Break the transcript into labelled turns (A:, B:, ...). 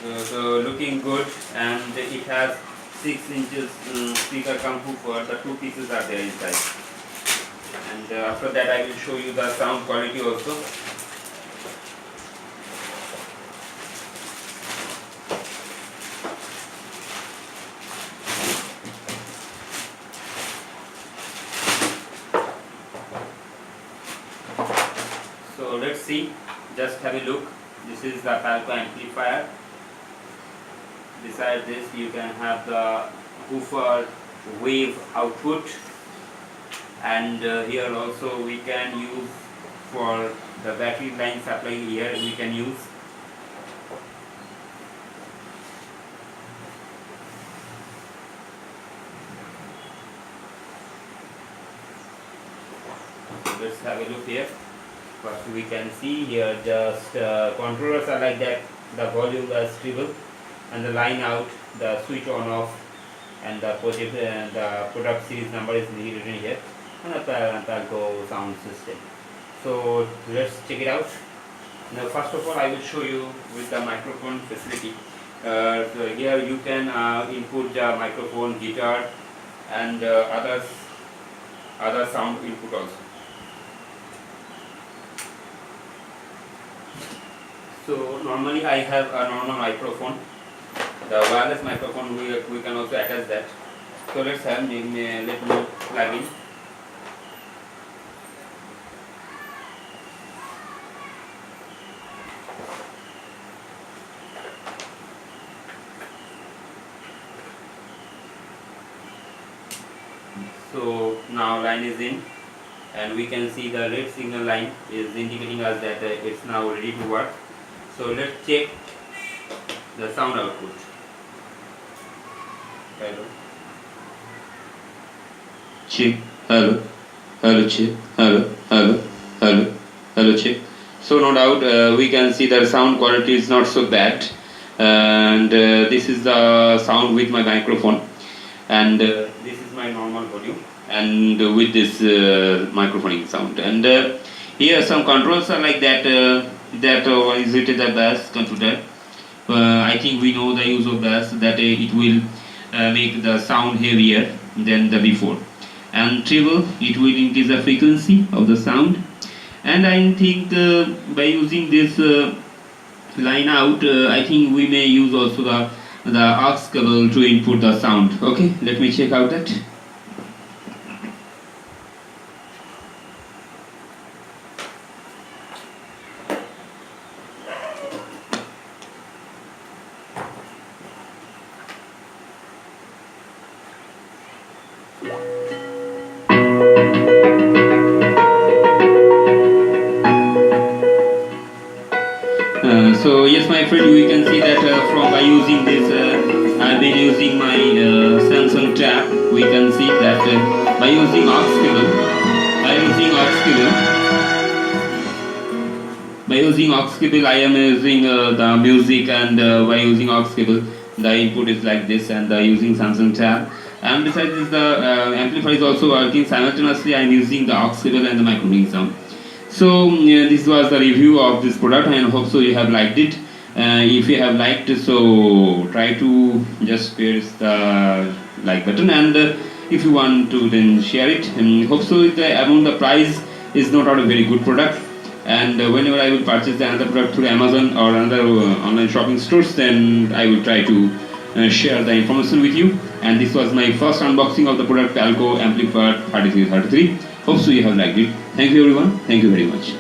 A: So looking good, and it has 6 inches speaker come for the two pieces are there inside. And after that I will show you the sound quality also. So let's see, just have a look. This is the Palco amplifier. Beside this you can have the woofer wave output, and here also we can use for the battery line supply. Here we can use. Let's have a look here. First we can see here just controllers are like that, the volume, the treble, and the line out, the switch on off, and the product series number is written here, and the Palco sound system. So let's check it out. Now first of all I will show you with the microphone facility. So here you can input the microphone, guitar, and other sound input also. So normally I have a normal microphone, the wireless microphone. We can also attach that. So let's have let me plug in. So now line is in, and we can see the red signal line is indicating us that it's now ready to work. So let's check the sound output. Hello. Check. Hello. Hello. Check. Hello. Hello. Hello. Hello. Check. So no doubt we can see the sound quality is not so bad, and this is the sound with my microphone, and this is my normal volume, and with this microphoning sound. And here some controls are like that. Is it the bass computer? I think we know the use of bass, that it will make the sound heavier than the before, and treble, it will increase the frequency of the sound. And I think by using this line out, I think we may use also the aux cable to input the sound. Okay, let me check out that. So yes, my friend, we can see that from by using this, I've been using my Samsung tab. We can see that by using aux cable, I am using the music, and by using aux cable, the input is like this, and using Samsung tab. And besides this, the amplifier is also working simultaneously. I am using the aux cable and the microphone sound. So this was the review of this product, and hope so you have liked it. If you have liked it, so try to just press the like button, and if you want to then share it. And hope so the price is not a very good product, and whenever I will purchase another product through Amazon or another online shopping stores, then I will try to share the information with you. And this was my first unboxing of the product Palco Amplifier 3333. Hope so you have liked it. Thank you everyone. Thank you very much.